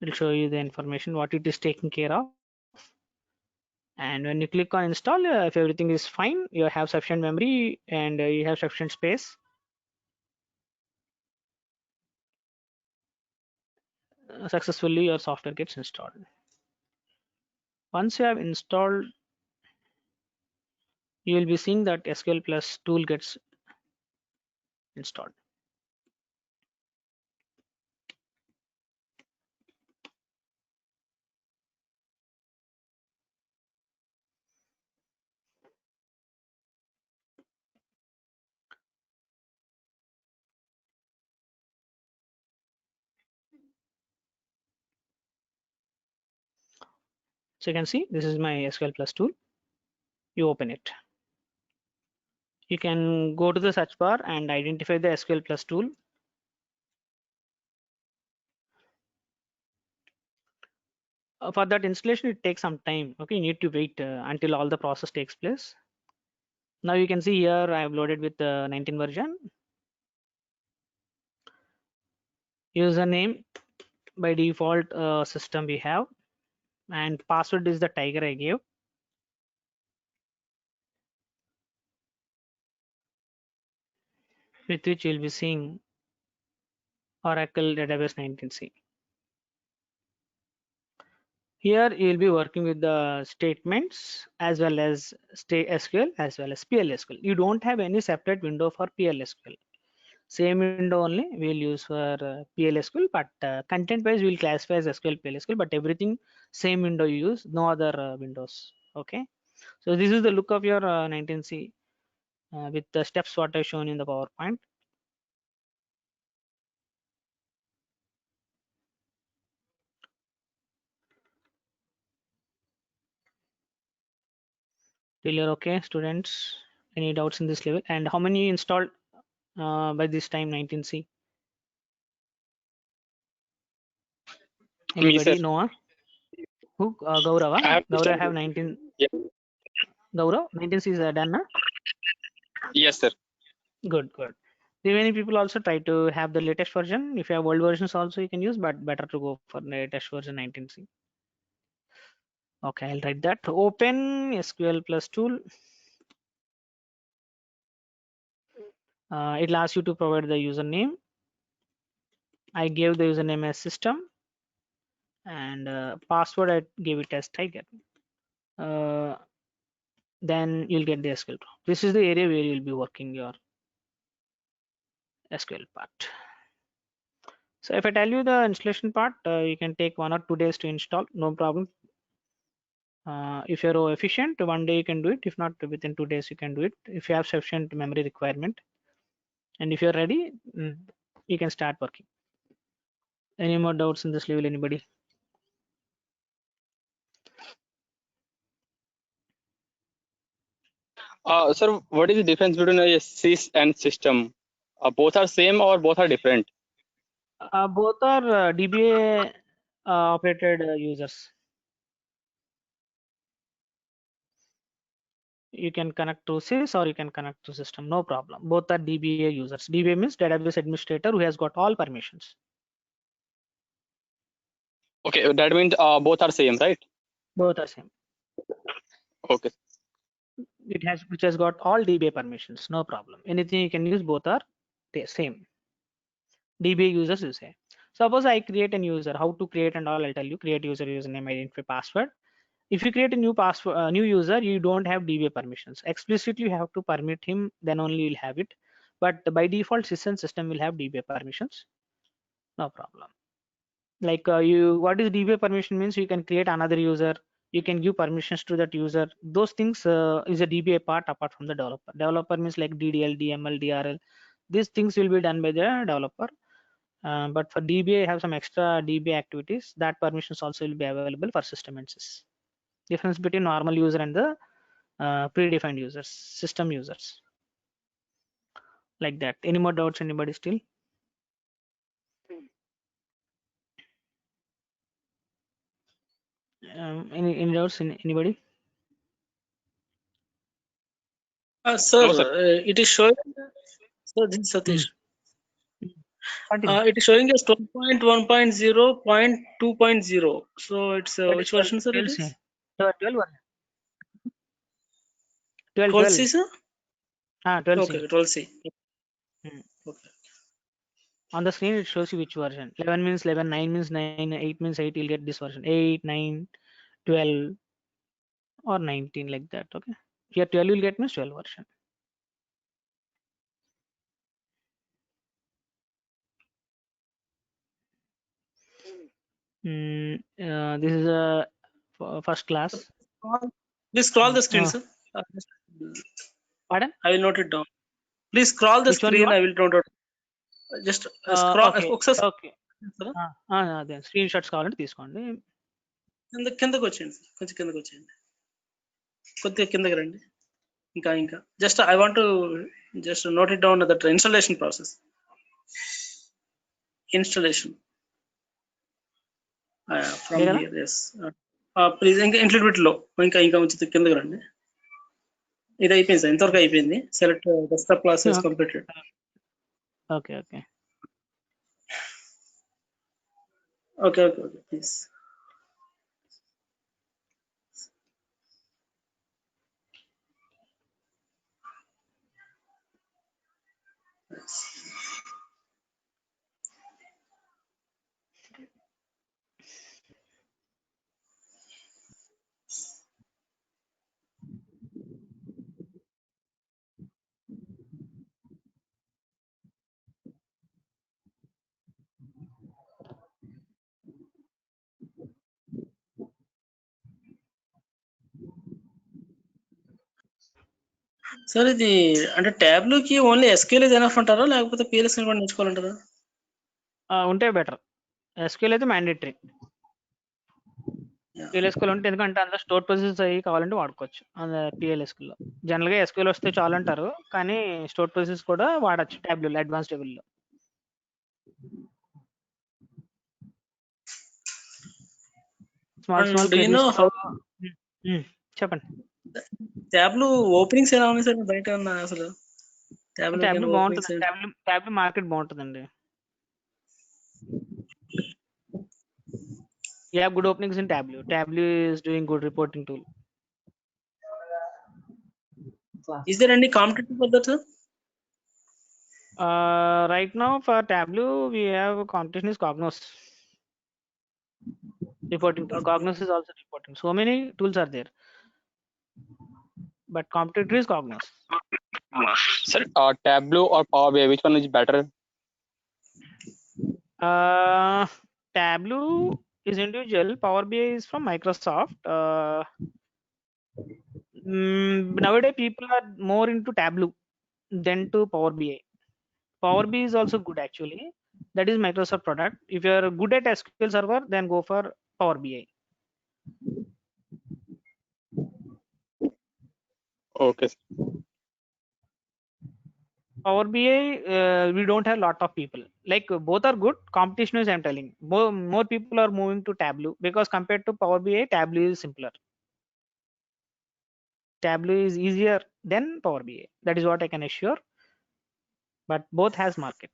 It will show you the information what it is taking care of. And when you click on install, if everything is fine, you have sufficient memory and you have sufficient space, successfully your software gets installed. Once you have installed, you will be seeing that SQL Plus tool gets installed. So you can see this is my SQL Plus tool. You open it. You can go to the search bar and identify the SQL Plus tool. For that installation, it takes some time. Okay, you need to wait until all the process takes place. Now you can see here I have loaded with the 19 version. Username by default system we have, and password is the Tiger I gave. With which you'll be seeing Oracle Database 19c. Here you'll be working with the statements as well as SQL as well as PLSQL. You don't have any separate window for PLSQL. Same window only we'll use for PLSQL, but content wise we'll classify as SQL PLSQL, but everything same window you use, no other windows. Okay, so this is the look of your 19c with the steps what I've shown in the PowerPoint. Till you're okay, students? Any doubts in this level? And how many installed by this time 19c? Me, sir. Anybody? Noah? Who? Gaurav? I have Gaurav have 19. Yeah. Gaurav, 19c is done, na? Yes, sir. Good. Many people also try to have the latest version. If you have old versions also you can use, but better to go for latest version 19c. Okay, I'll write that. Open SQL Plus tool. It'll ask you to provide the username. I gave the username as system, and password I gave it as Tiger. Then you'll get the SQL. This is the area where you'll be working your SQL part. So if I tell you the installation part, you can take 1 or 2 days to install, no problem. If you're efficient, 1 day you can do it. If not, within 2 days you can do it. If you have sufficient memory requirement, and if you're ready, you can start working. Any more doubts in this level, anybody? Sir, what is the difference between a sys and system? Both are same or both are different? Both are DBA operated users. You can connect to sys or you can connect to system, no problem. Both are DBA users. DBA means database administrator who has got all permissions. Okay, that means both are same, right? Both are same. Okay. Which has got all DBA permissions, no problem. Anything you can use, both are the same. DBA users you say. Suppose I create a user, how to create and all I'll tell you. Create user, username, identity, password. If you create a new password, new user, you don't have DBA permissions. Explicitly you have to permit him, then only you'll have it. But by default, system will have DBA permissions, no problem. Like what is DBA permission means? You can create another user, you can give permissions to that user. Those things is a DBA part apart from the developer. Developer means like DDL, DML, DRL. These things will be done by the developer. But for DBA, have some extra DBA activities. That permissions also will be available for system and sys. Difference between normal user and the predefined users, system users. Like that. Any more doubts? Anybody still? Any doubts? Anybody? Sir, No, sir. it is showing. Sir, this is Satish. Continue. It is showing as 12.1.0.2.0. So it's which version, sir? It is 12 version. 12. 12C, sir? 12C. Okay, 12C. Okay. On the screen, it shows you which version. 11 means 11, 9 means 9, 8 means 8. You'll get this version. 8, 9, 12, or 19, like that. Okay. Here 12 you'll get means 12 version. This is a first class. Please scroll the screen, sir. Pardon? I will note it down. Please scroll the Which one you screen. want? I will note it. Just scroll. Okay. Okay. Then screenshots కావాలంటే తీసుకోండి. కిందకి వచ్చేయండి, కొంచెం కిందకి వచ్చేయండి, కొద్దిగా కిందకి రండి. ఇంకా just I want to just note it down that installation process. Installation from here. yes please ఇంకా ఇంక్లూడ్ బిట్ లో ఇంకా కొంచెం కిందకి రండి. ఇది అయిపోయింది సార్, ఇంతవరకు అయిపోయింది. Select desktop classes completed. Okay please. Sir ఇది అంటే ట్యాబ్లోకి ఓన్లీ ఎస్క్యూఎల్ ఇది ఎనఫ్ అంటారా, లేకపోతే పిఎల్ఎస్క్యూఎల్ కూడా నేర్చుకోవాలంటారా? ఉంటే బెటర్. ఎస్క్యూఎల్ అయితే మ్యాండేటరీ. పిఎల్ఎస్క్యూఎల్ ఉంటే ఎందుకంటే అందులో స్టోర్ ప్రొసెసెస్ అయ్యి కావాలంటే వాడుకోవచ్చు పిఎల్ఎస్క్యూఎల్ లో. జనరల్ గా ఎస్క్యూఎల్ వస్తే చాలు అంటారు, కానీ స్టోర్ ప్రొసెస్ కూడా వాడచ్చు ట్యాబ్లో అడ్వాన్స్ టేబుల్లో. స్మాల్ చెప్పండి. ట్యాబ్లు ఓపెనింగ్స్ ఎలా ఉన్నాయి సార్ బయట ఉన్న? అసలు ట్యాబ్లు బాగుంటుంది. ట్యాబ్లు మార్కెట్ బాగుంటుందండి. You have good openings in Tableau. Tableau is doing good reporting tool. Is there any competitor for that, sir? Right now for Tableau we have competition is Cognos. Reporting tool. Cognos is also reporting. So many tools are there, but competitor is Cognos. Sir, Tableau or Power BI, which one is better Tableau is individual. Power BI is from Microsoft. Nowadays, people are more into Tableau than to Power BI. Power BI is also good actually. That is Microsoft product. If you are good at SQL Server, then go for Power BI. Okay. Power BI, we don't have lot of people. Like both are good. Competition is I'm telling. More people are moving to Tableau because compared to Power BI, Tableau is simpler. Tableau is easier than Power BI. That is what I can assure. But both has market.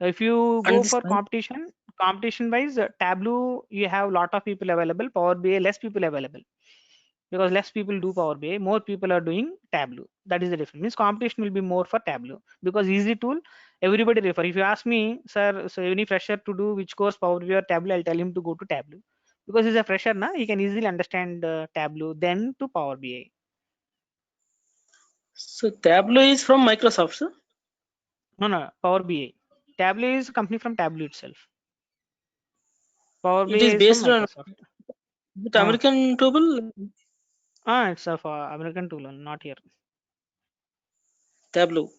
If you And go this for competition wise, Tableau you have lot of people available. Power BI less people available because less people do Power BI. More people are doing Tableau. That is the difference. Means competition will be more for Tableau because easy tool. Everybody refer. If you ask me, sir, so any fresher to do which course Power BI or Tableau, I'll tell him to go to Tableau because he's a fresher, na. He can easily understand Tableau then to Power BI. so Tableau is from Microsoft, sir? No, Power BI. Tableau is a company from Tableau itself. Power BI It is is from based on Microsoft. American tool. It's of American tool, not here. Tableau.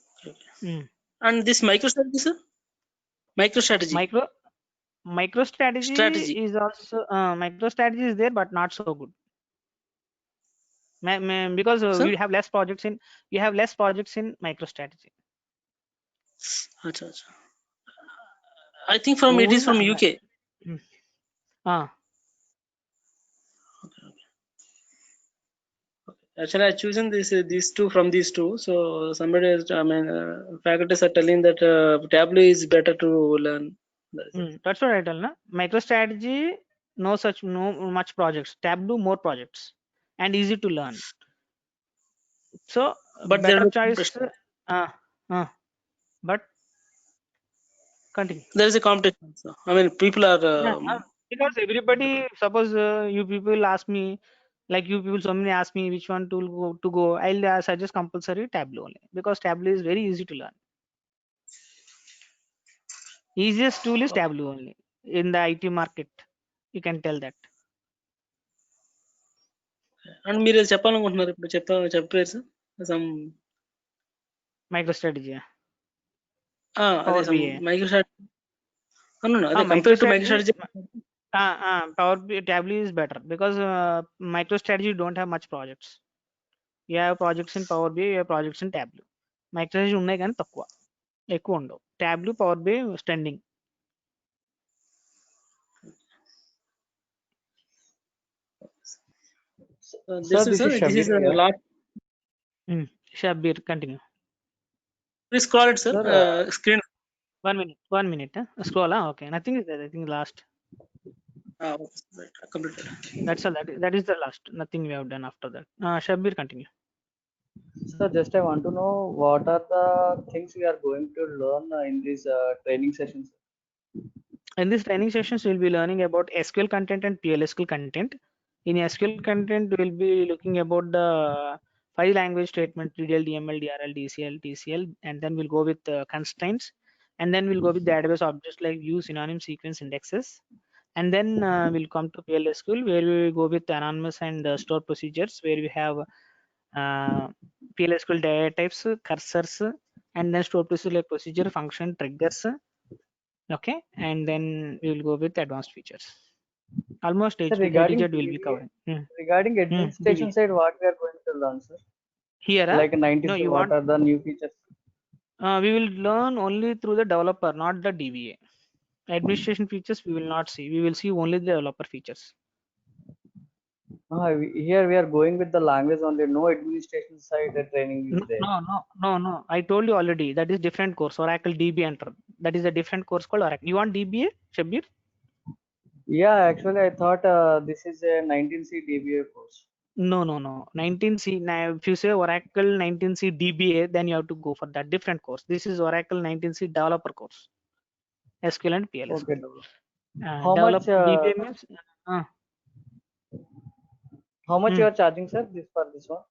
And this MicroStrategy, sir? MicroStrategy. MicroStrategy Strategy. is also MicroStrategy is there, but not so good. Because Sir? we have less projects in MicroStrategy. Acha, acha. I think from it is from UK. Actually, I chosen these two from these two. So somebody, faculties are telling that Tableau is better to learn. That's what I tell, na. MicroStrategy, no much projects. Tableau more projects and easy to learn. So But better there choice. But continue. there is a competition. So, I mean, people are. Because everybody, suppose you people ask me, like you people, so many ask me which one tool to go. I'll suggest compulsory Tableau only because Tableau is very easy to learn. Easiest tool is Tableau only in the IT market. You can tell that. And మీరు చెప్పాలనుకుంటున్నారు ఇప్పుడు చెప్పారు sir some MicroStrategy. అదే some MicroStrategy. అదే compare to MicroStrategy. Power BI Tableau is better because MicroStrategy don't have much projects. You have projects in Power BI, you have projects in Tableau. MicroStrategy ఉన్నాయి కానీ తక్కువ ఎక్కువ ఉండవు. Tableau, Power BI standing. This is last. Shabir, continue. Please scroll it, sir. Screen. 1 minute. Scroll. Okay, nothing is there. I think last. Right. Completed. That's all. That is the last. Nothing we have done after that. Shabir, continue. So just I want to know what are the things we are going to learn in these training sessions. In these training sessions, we'll be learning about SQL content and PLSQL content. In SQL content, we'll be looking about the 5 language statement: DDL, DML, DRL, DCL, TCL, and then we'll go with constraints, and then we'll go with the database objects like view, synonym, sequence, indexes, and then we'll come to PLSQL where we go with anonymous and store procedures where we have PLSQL data types, cursors, and then store procedure like procedure, function, triggers. Okay, and then we will go with advanced features. Almost HP regarding will be covering. Regarding administration side, what we are going to learn, sir? Here, like 90s, what are the new features? We will learn only through the developer, not the DBA. Administration features we will not see. We will see only the developer features. Here we are going with the language only. No administration side training is there. No. I told you already. That is different course. Oracle DB Enter. That is a different course called Oracle. You want DBA, Shabir? Yeah, actually I thought this is a 19C DBA course. No. 19C. Now, if you say Oracle 19C DBA, then you have to go for that different course. This is Oracle 19C developer course. SQL and PLS. Okay. How much DBA means? How much you are charging, sir, for this one?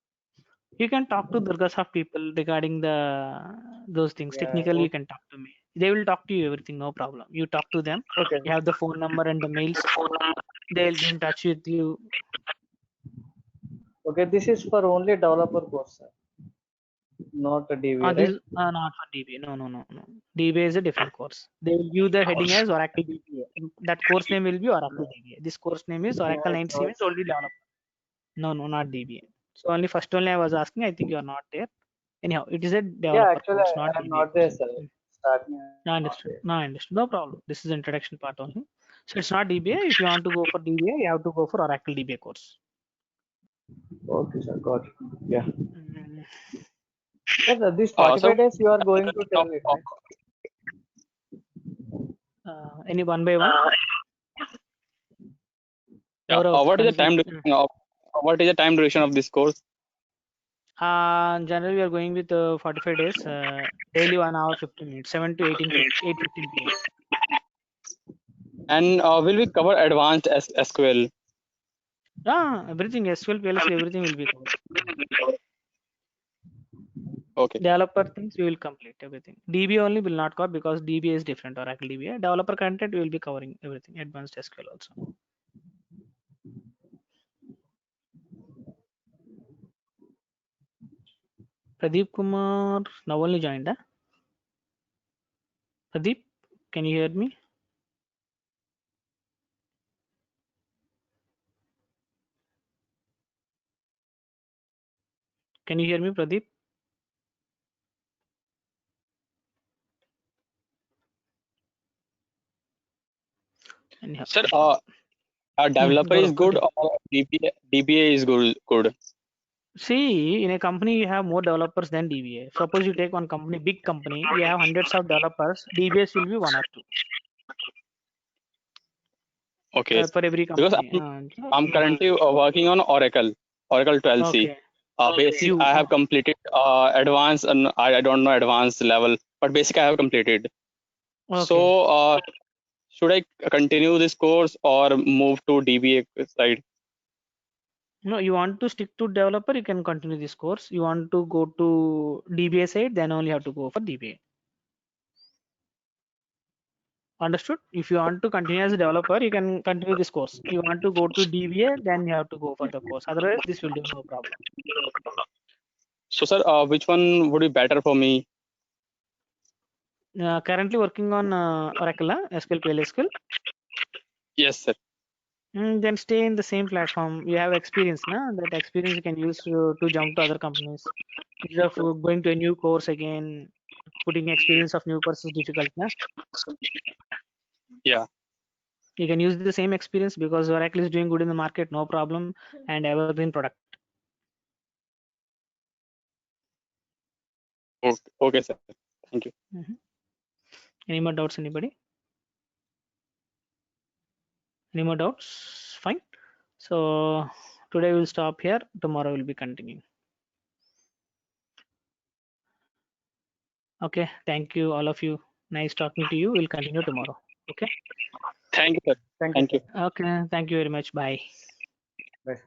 You can talk to Durgasoft people regarding those things. Yeah, Technically, you can talk to me. They will talk to you everything, no problem. You talk to them. Okay. You have the phone number and the mails. They'll be in touch with you. Okay, this is for only developer course, sir. Not a DBA, This right? not for DBA. No. DBA is a different course. They will give the heading as Oracle DBA. That course name will be Oracle DBA. This course name is Oracle 9 Siemens only developer. No, not DBA. So only first only I was asking. I think you are not there. Anyhow, it is a Yeah, developer actually, course, not I'm DBA. not there, sir. Starting. No, understood. No, understood. No problem. This is introduction part only. So it's not DBA. If you want to go for DBA, you have to go for Oracle DBA course. Okay, sir. Got it. Yeah. Mm. Sir, these 45 days you are going to tell it, right? Any one by one? Yeah. What is the time duration of this course? Generally, we are going with 45 days, daily 1 hour 15 minutes, 7 to 8:15 p.m. And will we cover advanced SQL? Everything, SQL, PLSQL, everything will be covered. Okay. Developer things we will complete everything. DB only will not cover because DB is different. Oracle DBA. Developer content we will be covering everything. Advanced SQL also. Pradeep Kumar now only joined. Pradeep, can you hear me? Can you hear me, Pradeep? Anyhow. Sir, a developer is good or DBA is good? See, in a company, you have more developers than DBA. Suppose you take one company, big company, you have hundreds of developers. DBAs will be 1 or 2. Okay. For every company. Because I'm currently working on Oracle 12c. Okay. Basic, I have completed. Advanced, and I don't know advanced level, but basic I have completed. Okay. So, should I continue this course or move to DBA side? No, you want to stick to developer, you can continue this course. You want to go to DBA side, then only have to go for DBA. Understood? If you want to continue as a developer, you can continue this course. You want to go to DBA, then you have to go for the course. Otherwise, this will do no problem. So, sir, which one would be better for me? Currently working on Oracle, SQL, PLSQL. Yes, sir. Then stay in the same platform. You have experience, na? That experience you can use to jump to other companies. Instead of going to a new course again, putting experience of new course is difficult, na? Yeah. You can use the same experience because Oracle is doing good in the market, no problem, and evergreen product. Okay, sir. Thank you. Any more doubts, anybody? Any more doubts? Fine. So today we'll stop here. Tomorrow we'll be continuing. Okay. Thank you, all of you. Nice talking to you. We'll continue tomorrow. Okay. Thank you, sir. Thank you. Okay. Thank you very much. Bye. Bye.